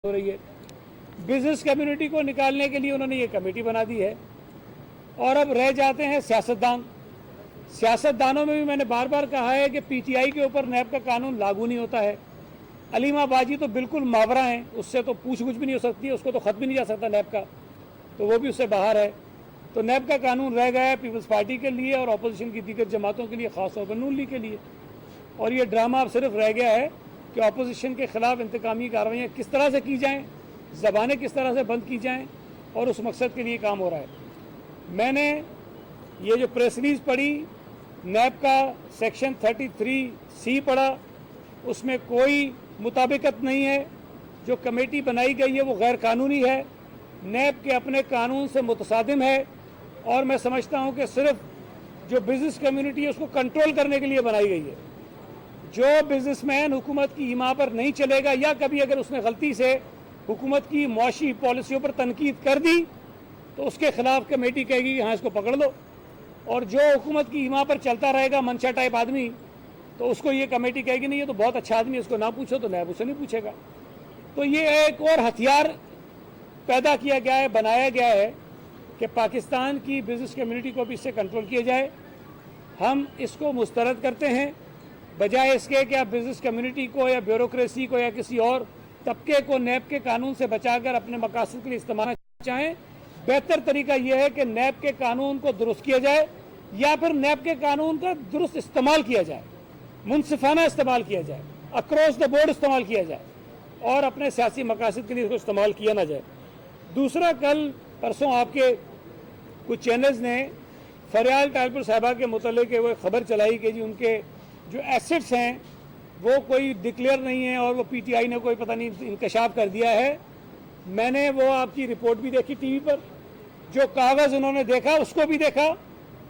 हो रही है। बिजनेस कम्युनिटी को निकालने के लिए उन्होंने ये कमेटी बना दी है और अब रह जाते हैं सियासतदान। सियासतदानों में भी मैंने बार बार कहा है कि पीटीआई के ऊपर नैब का कानून लागू नहीं होता है। अलीमा बाजी तो बिल्कुल मावरा हैं, उससे तो पूछ-गुछ भी नहीं हो सकती है, उसको तो ख़त भी नहीं जा सकता नैब का, तो वो भी उससे बाहर है। तो नैब का कानून रह गया है पीपल्स पार्टी के लिए और अपोजिशन की दीगर जमातों के लिए, ख़ासतौर पर नून लीग के लिए। और ये ड्रामा अब सिर्फ रह गया है कि अपोजिशन के ख़िलाफ़ इंतकामी कार्रवाइयाँ किस तरह से की जाएँ, ज़बानें किस तरह से बंद की जाएँ, और उस मकसद के लिए काम हो रहा है। मैंने ये जो प्रेस रिलीज़ पढ़ी, नैब का सेक्शन 33C पढ़ा, उसमें कोई मुताबिकत नहीं है। जो कमेटी बनाई गई है वो गैर कानूनी है, नैब के अपने कानून से मुतसादिम है, और मैं समझता हूँ कि सिर्फ जो बिज़नेस कम्युनिटी है उसको कंट्रोल करने के लिए बनाई गई है। जो बिजनेसमैन हुकूमत की ईमा पर नहीं चलेगा या कभी अगर उसने गलती से हुकूमत की मुआशी पॉलिसियों पर तनकीद कर दी तो उसके खिलाफ कमेटी कहेगी हाँ इसको पकड़ लो, और जो हुकूमत की ईमा पर चलता रहेगा मंशा टाइप आदमी, तो उसको ये कमेटी कहेगी नहीं ये तो बहुत अच्छा आदमी है, इसको ना पूछो, तो नैब उसे नहीं पूछेगा। तो ये एक और हथियार पैदा किया गया है, बनाया गया है कि पाकिस्तान की बिजनेस कम्युनिटी को भी इससे कंट्रोल किया जाए। हम इसको मुस्तरद करते हैं, बजाय इसके कि आप बिजनेस कम्युनिटी को या ब्यूरोक्रेसी को या किसी और तबके को नैब के कानून से बचाकर अपने मकासद के लिए इस्तेमाल चाहें। बेहतर तरीका यह है कि नैब के कानून को दुरुस्त किया जाए या फिर नैब के कानून का दुरुस्त इस्तेमाल किया जाए, मुनसिफाना इस्तेमाल किया जाए, अक्रॉस द बोर्ड इस्तेमाल किया जाए, और अपने सियासी मकासद के लिए इसको इस्तेमाल किया ना जाए। दूसरा, कल परसों आपके कुछ चैनल्स ने फरियाल टालपुर साहिबा के मुतल्लिक़ वो खबर चलाई कि जी उनके जो एसेट्स हैं वो कोई डिक्लेयर नहीं है और वो पीटीआई ने कोई पता नहीं इंकशाफ कर दिया है। मैंने वो आपकी रिपोर्ट भी देखी टीवी पर, जो कागज़ उन्होंने देखा उसको भी देखा,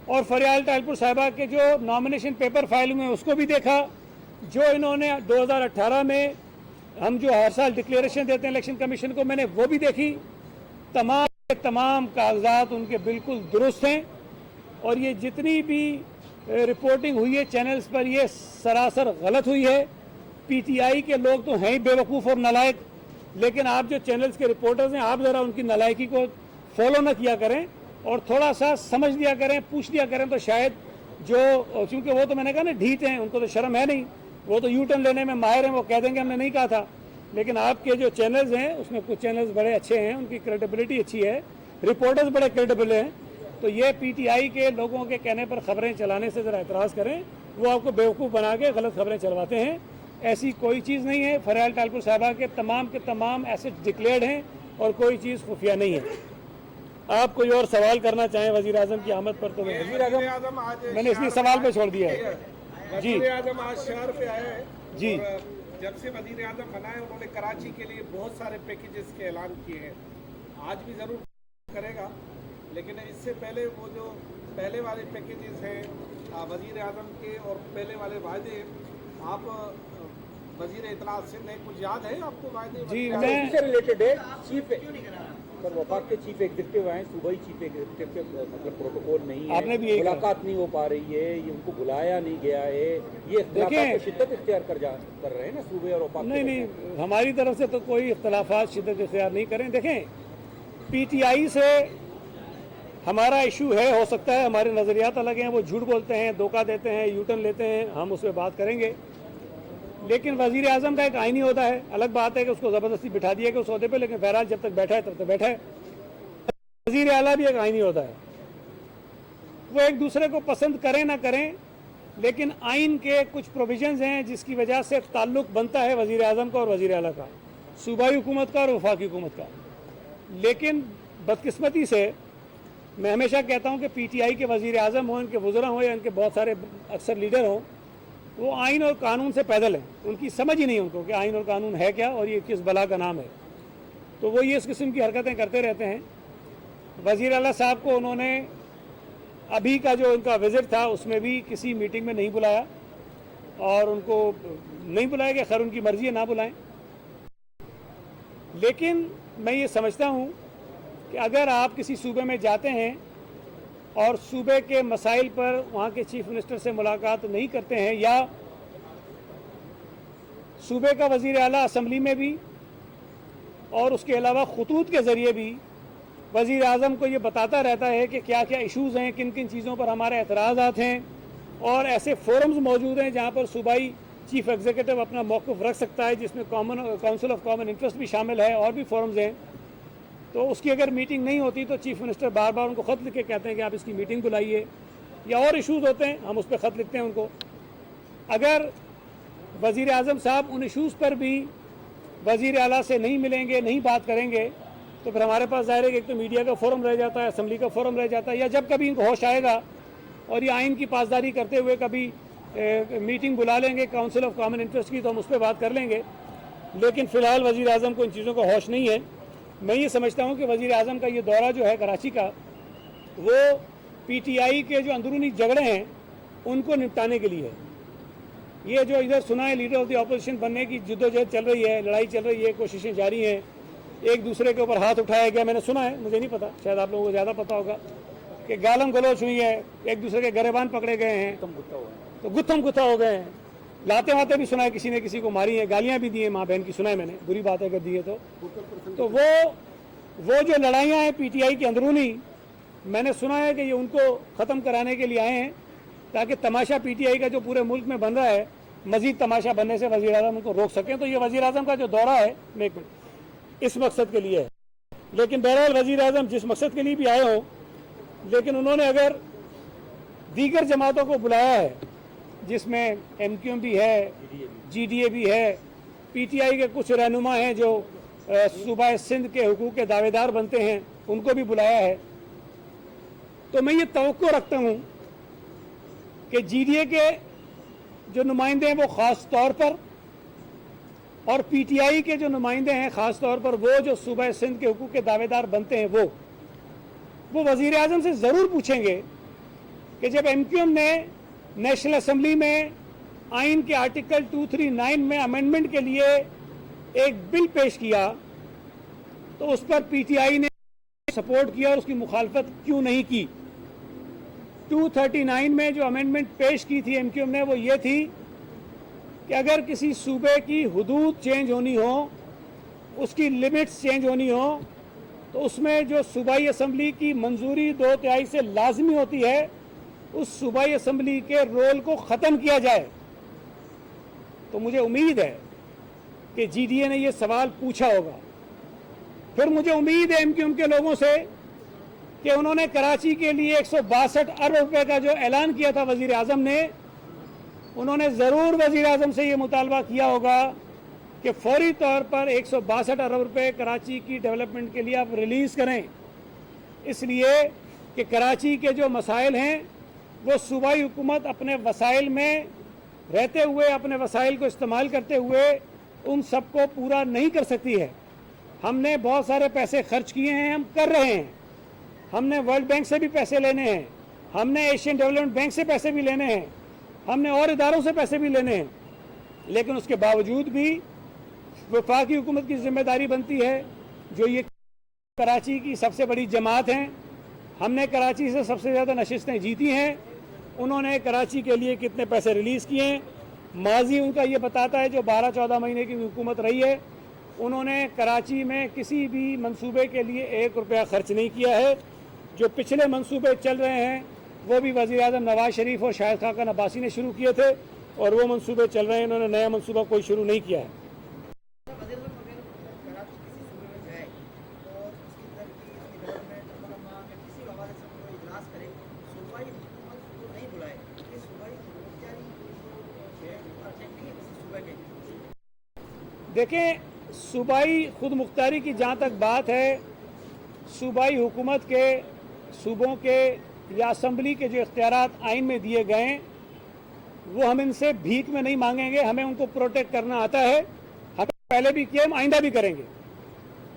और फरियाल टालपुर साहिबा के जो नॉमिनेशन पेपर फाइल हुए उसको भी देखा। जो इन्होंने 2018 में हम जो हर साल डिक्लेरेशन देते हैं इलेक्शन कमीशन को, मैंने वो भी देखी। तमाम कागजात उनके बिल्कुल दुरुस्त हैं, और ये जितनी भी रिपोर्टिंग हुई है चैनल्स पर ये सरासर गलत हुई है। पीटीआई के लोग तो हैं ही बेवकूफ़ और नालायक, लेकिन आप जो चैनल्स के रिपोर्टर्स हैं आप ज़रा उनकी नालायकी को फॉलो न किया करें और थोड़ा सा समझ लिया करें, पूछ लिया करें, तो शायद जो, क्योंकि वो तो मैंने कहा ना ढीठ हैं, उनको तो शर्म है नहीं, वो तो यू टर्न लेने में माहिर हैं, वो कह देंगे हमने नहीं कहा था। लेकिन आपके जो चैनल्स हैं उसमें कुछ चैनल्स बड़े अच्छे हैं, उनकी क्रेडिबिलिटी अच्छी है, रिपोर्टर्स बड़े क्रेडिबल हैं, तो ये पीटीआई के लोगों के कहने पर खबरें चलाने से ज़रा एतराज़ करें। वो आपको बेवकूफ़ बना के गलत खबरें चलवाते हैं। ऐसी कोई चीज़ नहीं है। फरियाल टालपुर साहिबा के तमाम एसेट्स डिक्लेयर्ड हैं और कोई चीज़ खुफिया नहीं है। आप कोई और सवाल करना चाहें वज़ीर आज़म की आमद पर, तो वज़ीर आज़म मैंने इसलिए सवाल पे छोड़ दिया है। जी वज़ीर आज़म आज शहर पे आए हैं जी। जब से वज़ीर आज़म बनाए उन्होंने कराची के लिए बहुत सारे पैकेजेस के ऐलान किए हैं, आज भी ज़रूर करेगा, लेकिन इससे पहले वो जो पहले वाले पैकेजेस हैं वज़ीर आज़म के और पहले वाले वायदे, आप वज़ीर इत्तलात से नहीं कुछ याद है आपको वायदे? जी, मैं रिलेटेड है चीफ सर वफाक के चीफ एग्जीक्यूटिव आए, सूबाई चीफ एग्जीक्यूटिव के मतलब प्रोटोकॉल नहीं है, आपने भी मुलाकात नहीं हो पा रही है, ये उनको बुलाया नहीं गया है, ये इख्तिलाफात शिद्दत इख्तियार कर रहे हैं ना सूबे और वफाक? नहीं, हमारी तरफ से तो कोई इख्तिलाफात शिद्दत इख्तियार नहीं करें। देखें, पीटीआई से हमारा इशू है, हो सकता है हमारे नज़रियात अलग हैं, वो झूठ बोलते हैं, धोखा देते हैं, यू टर्न लेते हैं, हम उस पर बात करेंगे। लेकिन वज़ीर आज़म का एक आईनी होता है, अलग बात है कि उसको ज़बरदस्ती बिठा दिया कि उस ओहदे पे, लेकिन बहरहाल जब तक बैठा है तब तक बैठा है। वज़ीर आला भी एक आईनी होता है, वो एक दूसरे को पसंद करें ना करें, लेकिन आइन के कुछ प्रोविजंस हैं जिसकी वजह से ताल्लुक़ बनता है वज़ीर आज़म का और वज़ीर आला का, सूबाई हुकूमत का और वफाकी हुकूमत का। लेकिन बदकिस्मती से मैं हमेशा कहता हूं कि पीटीआई के वज़ीर आज़म हों, इनके वज़रा हों या इनके बहुत सारे अक्सर लीडर हों, वो आइन और कानून से पैदल हैं, उनकी समझ ही नहीं उनको कि आइन और कानून है क्या और ये किस बला का नाम है। तो वो ये इस किस्म की हरकतें करते रहते हैं। वज़ीर आला साहब को उन्होंने अभी का जो उनका विज़िट था उसमें भी किसी मीटिंग में नहीं बुलाया, और उनको नहीं बुलाया कि खैर उनकी मर्ज़ी है ना बुलाएं। लेकिन मैं ये समझता हूँ कि अगर आप किसी सूबे में जाते हैं और सूबे के मसाइल पर वहाँ के चीफ मिनिस्टर से मुलाकात नहीं करते हैं, या सूबे का वज़ीर आला असम्बली में भी اور اس کے علاوہ خطوط کے ذریعے بھی وزیر اعظم کو یہ بتاتا رہتا ہے کہ کیا کیا ایشوز ہیں، کن کن چیزوں پر ہمارے اعتراضات ہیں، اور ایسے فورمز موجود ہیں جہاں پر صوبائی چیف ایگزیکٹو اپنا موقف رکھ سکتا ہے، جس میں کونسل آف کامن انٹرسٹ بھی شامل ہے، اور بھی فورمز ہیں۔ تو اس کی اگر میٹنگ نہیں ہوتی تو چیف منسٹر بار بار ان کو خط لکھ کے کہتے ہیں کہ آپ اس کی میٹنگ بلائیے، یا اور ایشوز ہوتے ہیں ہم اس پہ خط لکھتے ہیں ان کو۔ اگر وزیر اعظم صاحب ان ایشوز پر بھی وزیر اعلیٰ سے نہیں ملیں گے، نہیں بات کریں گے، تو پھر ہمارے پاس ظاہر ہے کہ ایک تو میڈیا کا فورم رہ جاتا ہے، اسمبلی کا فورم رہ جاتا ہے، یا جب کبھی ان کو ہوش آئے گا اور یہ آئین کی پاسداری کرتے ہوئے کبھی میٹنگ بلا لیں گے کونسل آف کامن انٹرسٹ کی، تو ہم اس پہ بات کر لیں گے۔ لیکن فی الحال وزیر اعظم کو ان چیزوں کا ہوش نہیں ہے۔ میں یہ سمجھتا ہوں کہ وزیر اعظم کا یہ دورہ جو ہے کراچی کا، وہ پی ٹی آئی کے جو اندرونی جھگڑے ہیں ان کو نپٹانے کے لیے ہے۔ یہ جو ادھر سنا ہے لیڈر آف دی اپوزیشن بننے کی جدوجہد چل رہی ہے، لڑائی چل رہی ہے، کوششیں جاری ہیں، ایک دوسرے کے اوپر ہاتھ اٹھایا گیا، میں نے سنا ہے، مجھے نہیں پتا، شاید آپ لوگوں کو زیادہ پتا ہوگا، کہ گالم گلوچ ہوئی ہے، ایک دوسرے کے گریبان پکڑے گئے ہیں، تو گتھم گتھا ہو گئے ہیں، لاتے واتے بھی سنا ہے، کسی نے کسی کو ماری ہیں، گالیاں بھی دی ہیں ماں بہن کی، سنا ہے میں نے، بری بات ہے اگر دی ہے تو وہ جو لڑائیاں ہیں پی ٹی آئی کے اندرونی، میں نے سنا ہے کہ یہ ان کو ختم کرانے کے لیے آئے ہیں، تاکہ تماشا پی ٹی آئی کا جو پورے ملک میں بن رہا ہے مزید تماشا بننے سے وزیر اعظم ان کو روک سکیں۔ تو یہ وزیر اعظم کا جو دورہ ہے اس مقصد کے لیے ہے۔ لیکن بہرحال وزیر اعظم جس مقصد کے لیے بھی آئے ہوں، لیکن انہوں نے اگر دیگر جماعتوں کو بلایا ہے، جس میں ایم کیو ایم بھی ہے، جی ڈی اے بھی ہے، پی ٹی آئی کے کچھ رہنما ہیں جو صوبہ سندھ کے حقوق کے دعوے دار بنتے ہیں، ان کو بھی بلایا ہے، تو میں یہ توقع رکھتا ہوں کہ جی ڈی اے کے جو نمائندے ہیں وہ خاص طور پر، اور پی ٹی آئی کے جو نمائندے ہیں خاص طور پر، وہ جو صوبہ سندھ کے حقوق کے دعوے دار بنتے ہیں، وہ وزیر اعظم سے ضرور پوچھیں گے کہ جب ایم کیو ایم نے نیشنل اسمبلی میں آئین کے آرٹیکل 239 میں امینڈمنٹ کے لیے ایک بل پیش کیا، تو اس پر پی ٹی آئی نے سپورٹ کیا اور اس کی مخالفت کیوں نہیں کی۔ 239 میں جو امینڈمنٹ پیش کی تھی ایم کیو ایم نے، وہ یہ تھی کہ اگر کسی صوبے کی حدود چینج ہونی ہو، اس کی لمٹس چینج ہونی ہو، تو اس میں جو صوبائی اسمبلی کی منظوری 2/3 سے لازمی ہوتی ہے، اس صوبائی اسمبلی کے رول کو ختم کیا جائے۔ تو مجھے امید ہے کہ جی ڈی اے نے یہ سوال پوچھا ہوگا۔ پھر مجھے امید ہے ایم کیو ایم کے لوگوں سے کہ انہوں نے کراچی کے لیے 162 ارب روپے کا جو اعلان کیا تھا وزیر اعظم نے، انہوں نے ضرور وزیر اعظم سے یہ مطالبہ کیا ہوگا کہ فوری طور پر 162 ارب روپے کراچی کی ڈیولپمنٹ کے لیے آپ ریلیز کریں، اس لیے کہ کراچی کے جو مسائل ہیں وہ صوبائی حکومت اپنے وسائل میں رہتے ہوئے، اپنے وسائل کو استعمال کرتے ہوئے ان سب کو پورا نہیں کر سکتی ہے۔ ہم نے بہت سارے پیسے خرچ کیے ہیں، ہم کر رہے ہیں، ہم نے ورلڈ بینک سے بھی پیسے لینے ہیں، ہم نے ایشین ڈیولپمنٹ بینک سے پیسے بھی لینے ہیں، ہم نے اور اداروں سے پیسے بھی لینے ہیں، لیکن اس کے باوجود بھی وفاقی حکومت کی ذمہ داری بنتی ہے، جو یہ کراچی کی سب سے بڑی جماعت ہیں، ہم نے کراچی سے سب سے زیادہ نشستیں جیتی ہیں، انہوں نے کراچی کے لیے کتنے پیسے ریلیز کیے ہیں، ماضی ان کا یہ بتاتا ہے، جو 12-14 مہینے کی حکومت رہی ہے، انہوں نے کراچی میں کسی بھی منصوبے کے لیے 1 روپیہ خرچ نہیں کیا ہے۔ جو پچھلے منصوبے چل رہے ہیں وہ بھی وزیر اعظم نواز شریف اور شاہد خاقان عباسی نے شروع کیے تھے، اور وہ منصوبے چل رہے ہیں، انہوں نے نیا منصوبہ کوئی شروع نہیں کیا ہے۔ دیکھیں، صوبائی خود مختاری کی جہاں تک بات ہے، صوبائی حکومت کے، صوبوں کے یا اسمبلی کے جو اختیارات آئین میں دیے گئے ہیں، وہ ہم ان سے بھیک میں نہیں مانگیں گے، ہمیں ان کو پروٹیکٹ کرنا آتا ہے، ہم پہلے بھی کیے، ہم آئندہ بھی کریں گے۔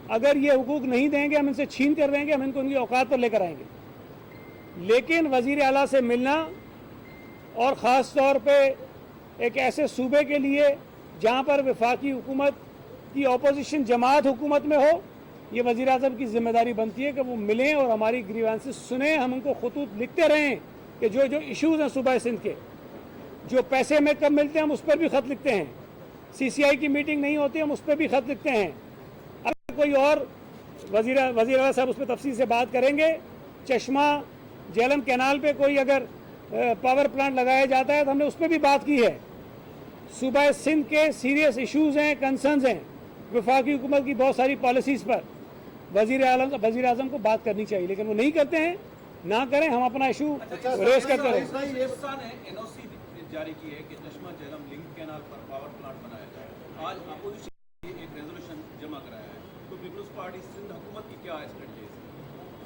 اگر یہ حقوق نہیں دیں گے، ہم ان سے چھین کر دیں گے، ہم ان کو ان کی اوقات پر لے کر آئیں گے۔ لیکن وزیر اعلیٰ سے ملنا، اور خاص طور پہ ایک ایسے صوبے کے لیے جہاں پر وفاقی حکومت کی اپوزیشن جماعت حکومت میں ہو، یہ وزیر اعظم کی ذمہ داری بنتی ہے کہ وہ ملیں اور ہماری گریوانسز سنیں، ہم ان کو خطوط لکھتے رہیں کہ جو ایشوز ہیں صوبہ سندھ کے، جو پیسے میں کم ملتے ہیں ہم اس پر بھی خط لکھتے ہیں، سی سی آئی کی میٹنگ نہیں ہوتی ہم اس پہ بھی خط لکھتے ہیں۔ اگر कोई और वजीर आला साहब उस पर तफसील से बात करेंगे। चश्मा झेलम कैनाल पे कोई अगर पावर प्लांट लगाया जाता है तो हमने उस पर भी बात की है। सूबा सिंध के सीरियस इश्यूज हैं, कंसर्न्स हैं, वफाकी हुकूमत की बहुत सारी पॉलिसीज़ पर वज़ीर आज़म को बात करनी चाहिए, लेकिन वो नहीं करते हैं। ना करें, हम अपना इशू रेस करते रहें। पाकिस्तान ने एनओसी जारी की है कि चश्मा झेलम लिंक कैनाल पर पावर प्लांट बनाया जाए। आज अपोजिशन ने एक रेजोल्यूशन जमा कराया है, तो पीपल्स पार्टी सिंध हुकूमत की क्या स्ट्रेटजी है?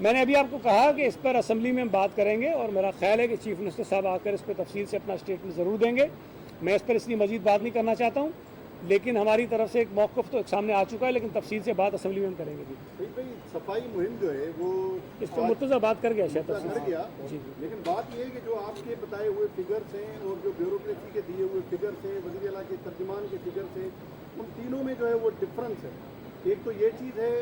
मैंने अभी आपको कहा कि इस पर असेंबली में बात करेंगे और मेरा ख्याल है कि चीफ मिनिस्टर साहब आकर इस पर तफसील से अपना स्टेटमेंट ज़रूर देंगे। मैं इस पर इसलिए मजीद बात नहीं करना चाहता हूँ, लेकिन हमारी तरफ से एक मौक़िफ़ तो सामने आ चुका है, लेकिन तफसील से बात असेंबली में हम करेंगे। भाई सफाई मुहिम जो है वो इस पर मुर्तज़ा बात कर गया शायद कर गया, लेकिन बात ये है कि जो आपके बताए हुए फिगर्स हैं और जो ब्यूरोक्रेसी के दिए हुए फिगर्स हैं, वज़ीर आला के तर्जुमान के फिगर्स हैं, उन तीनों में जो है वो डिफरेंस है। एक तो ये चीज़ है,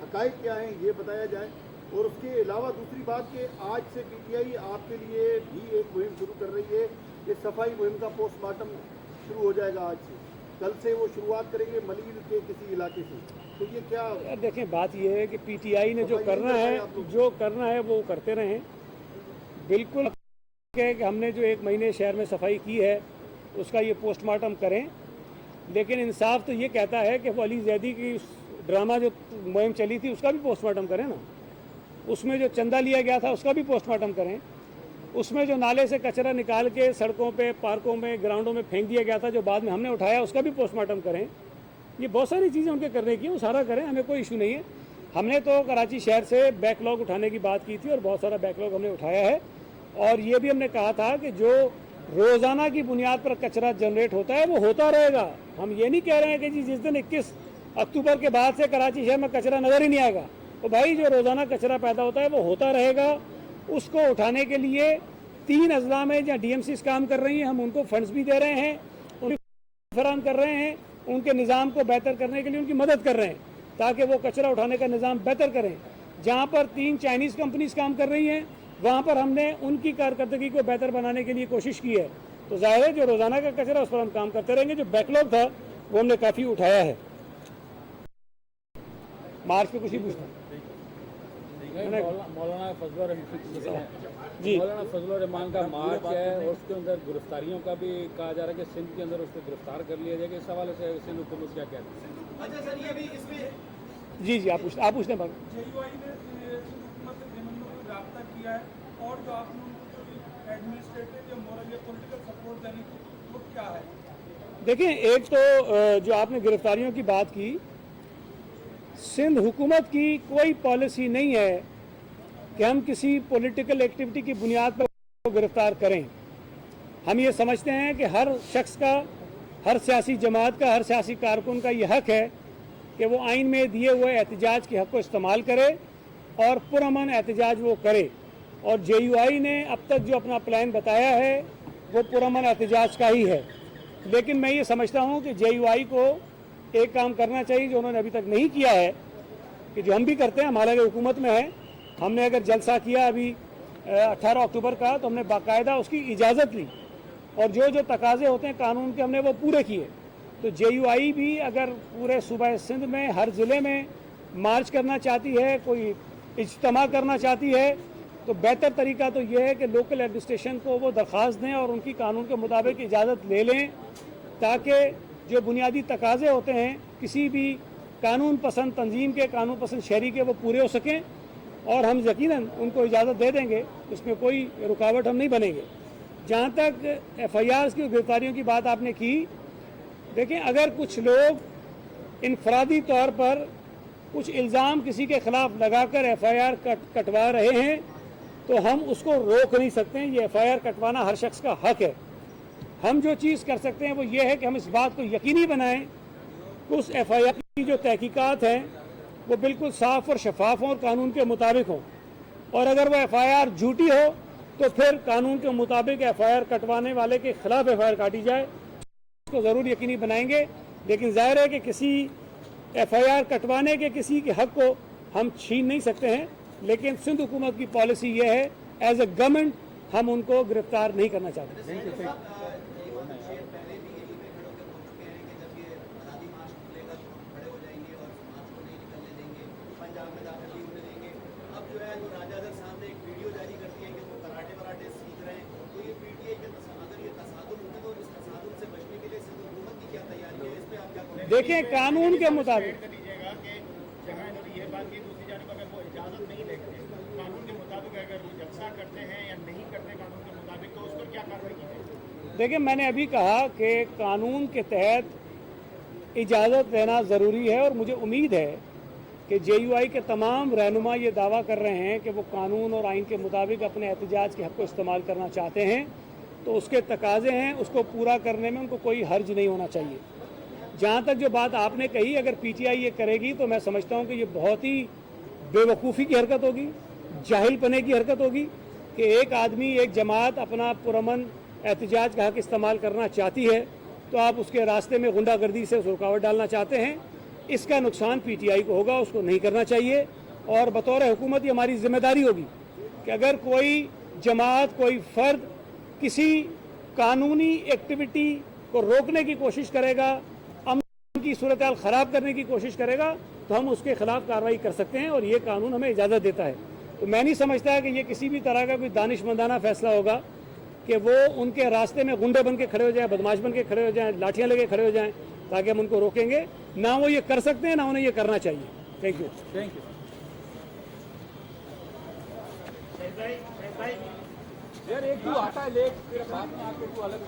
हक़ाइक़ क्या है ये बताया जाए, और उसके अलावा दूसरी बात कि आज से पीटीआई आपके लिए भी एक मुहिम शुरू कर रही है कि सफाई मुहिम का पोस्टमार्टम शुरू हो जाएगा। आज से कल से वो शुरुआत करेंगे मलीर के किसी इलाके से। तो ये क्या देखें, बात ये है कि पीटीआई ने जो करना है वो करते रहें। बिल्कुल कि हमने जो 1 महीने शहर में सफाई की है उसका ये पोस्टमार्टम करें, लेकिन इंसाफ तो ये कहता है कि वो अली जैदी की ड्रामा जो मुहिम चली थी उसका भी पोस्टमार्टम करें ना। उसमें जो चंदा लिया गया था उसका भी पोस्टमार्टम करें। उसमें जो नाले से कचरा निकाल के सड़कों पे, पार्कों में, ग्राउंडों में फेंक दिया गया था जो बाद में हमने उठाया, उसका भी पोस्टमार्टम करें। ये बहुत सारी चीज़ें उनके करने की, वो सारा करें, हमें कोई इशू नहीं है। हमने तो कराची शहर से बैकलॉग उठाने की बात की थी और बहुत सारा बैकलॉग हमने उठाया है, और ये भी हमने कहा था कि जो रोज़ाना की बुनियाद पर कचरा जनरेट होता है वो होता रहेगा। हम ये नहीं कह रहे हैं कि जी जिस दिन 21 अक्टूबर के बाद से कराची शहर में कचरा नज़र ही नहीं आएगा। तो भाई जो रोज़ाना कचरा पैदा होता है वो होता रहेगा। उसको उठाने के लिए 3 अजला में जहाँ DMCs काम कर रही हैं, हम उनको फंड्स भी दे रहे हैं, उनको फराहम कर रहे हैं, उनके निज़ाम को बेहतर करने के लिए उनकी मदद कर रहे हैं ताकि वो कचरा उठाने का निज़ाम बेहतर करें। जहाँ पर 3 चाइनीज़ कंपनीज काम कर रही हैं वहाँ पर हमने उनकी कारकर्दगी को बेहतर बनाने के लिए कोशिश की है। तो ज़ाहिर है जो रोज़ाना का कचरा उस पर हम काम करते रहेंगे। जो बैकलॉग था वो हमने काफ़ी उठाया है। मार्च पे कुछ ही पूछना मौलाना फजल जी। मौलाना फजल रहमान का मार्च है और उसके अंदर गिरफ्तारियों का भी कहा जा रहा है कि सिंध के अंदर उसको गिरफ्तार कर लिया जाएगा। इस हवाले से सिंध हुकूमत क्या कहती है? अच्छा सर, ये भी इसमें जी आप पूछते हैं। JUI ने हुकूमत से रब्ता किया है और जो आपने उनको जो एडमिनिस्ट्रेटिव या मॉरल या पॉलिटिकल सपोर्ट देने की वो क्या है? देखें, एक तो जो आपने गिरफ्तारियों की बात की, सिंध हुकूमत की कोई पॉलिसी नहीं है कि हम किसी पॉलिटिकल एक्टिविटी की बुनियाद पर गिरफ्तार करें। हम ये समझते हैं कि हर शख्स का, हर सियासी जमात का, हर सियासी कारकुन का ये हक है कि वो आइन में दिए हुए एहतजाज के हक को इस्तेमाल करे और पुरअमन एहतजाज वो करे। और JUI ने अब तक जो अपना प्लान बताया है वो पुरअमन एहतजाज का ही है। लेकिन मैं ये समझता हूँ कि JUI को एक काम करना चाहिए जो उन्होंने अभी तक नहीं किया है, कि जो हम भी करते हैं, हमारे हुकूमत में है। हमने अगर जलसा किया अभी 18 अक्टूबर का, तो हमने बाकायदा उसकी इजाज़त ली और जो जो तकाजे होते हैं कानून के हमने वो पूरे किए। तो JUI भी अगर पूरे सूबा सिंध में हर ज़िले में मार्च करना चाहती है, कोई इज्तिमा करना चाहती है, तो बेहतर तरीका तो ये है कि लोकल एडमिनिस्ट्रेशन को वो दरख्वास्त दें और उनकी कानून के मुताबिक इजाज़त ले लें, ताकि जो बुनियादी तकाजे होते हैं किसी भी कानून पसंद तंजीम के, कानून पसंद शहरी के, वो पूरे हो सकें। और हम यकीनन उनको इजाज़त दे देंगे, उसमें कोई रुकावट हम नहीं बनेंगे। जहाँ तक FIRs की गिरफ्तारियों की बात आपने की, देखें, अगर कुछ लोग इनफरादी तौर पर कुछ इल्ज़ाम किसी के ख़िलाफ़ लगाकर FIR कटवा रहे हैं तो हम उसको रोक नहीं सकते। ये FIR कटवाना हर शख्स का हक है। हम जो चीज़ कर सकते हैं वो ये है कि हम इस बात को यकीनी बनाएं कि उस FIR की जो तहकीकात हैं वो बिल्कुल साफ़ और शफाफ हों और कानून के मुताबिक हों। और अगर वो FIR झूठी हो तो फिर कानून के मुताबिक FIR कटवाने वाले के ख़िलाफ़ FIR काटी जाए, उसको ज़रूर यकीनी बनाएंगे। लेकिन ज़ाहिर है कि किसी FIR कटवाने के किसी के हक़ को हम छीन नहीं सकते हैं, लेकिन सिंध हुकूमत की पॉलिसी ये है, एज ए गवर्नमेंट हम उनको गिरफ्तार नहीं करना चाहते। पंजाब में दाखिल नहीं होने देंगे। अब जो है जो राजा अगर सामने एक वीडियो जारी करती है कि वो कराटे सीख रहे हैं, तो ये पीटीआई के अगर ये तसादुम होते तो इस तसादुम से बचने के लिए सिंध हुकूमत की क्या तैयारी है, इस पे आप क्या कहेंगे? देखिए, कानून के मुताबिक दीजिएगा कि जहाँ इन्होंने ये बात की, दूसरी जानब अगर वो इजाज़त नहीं देते कानून के मुताबिक, अगर वो जलसा करते हैं या नहीं करते कानून के मुताबिक, तो उस पर क्या कार्रवाई की जाएगी? देखिए, मैंने अभी कहा कि कानून के तहत इजाज़त देना ज़रूरी है और मुझे उम्मीद है कि JUI के तमाम रहनुमा ये दावा कर रहे हैं कि वो कानून और आइन के मुताबिक अपने एहतजाज के हक़ को इस्तेमाल करना चाहते हैं, तो उसके तकाज़े हैं, उसको पूरा करने में उनको कोई हर्ज नहीं होना चाहिए। जहाँ तक जो बात आपने कही, अगर PTI ये करेगी तो मैं समझता हूँ कि ये बहुत ही बेवकूफ़ी की हरकत होगी, जाहिलपने की हरकत होगी कि एक आदमी, एक जमात अपना पुरअमन एहतजाज का हक़ इस्तेमाल करना चाहती है तो आप उसके रास्ते में गुंडागर्दी से रुकावट डालना चाहते हैं। इसका नुकसान PTI को होगा, उसको नहीं करना चाहिए। और बतौर हुकूमत ये हमारी जिम्मेदारी होगी कि अगर कोई जमात, कोई फ़र्द किसी कानूनी एक्टिविटी को रोकने की कोशिश करेगा, अमन की सूरत हाल ख़राब करने की कोशिश करेगा, तो हम उसके ख़िलाफ़ कार्रवाई कर सकते हैं और ये कानून हमें इजाज़त देता है। तो मैं नहीं समझता कि ये किसी भी तरह का कोई दानिशमंदाना फ़ैसला होगा कि वो उनके रास्ते में गुंडे बन के खड़े हो जाएं, बदमाश बन के खड़े हो जाएं, लाठियाँ लेके खड़े हो जाएं, ताकि हम उनको रोकेंगे। ना वो ये कर सकते हैं, ना उन्हें ये करना चाहिए। Thank you. यार एक तू आता है लेख, फिर बाद में आके तू अलग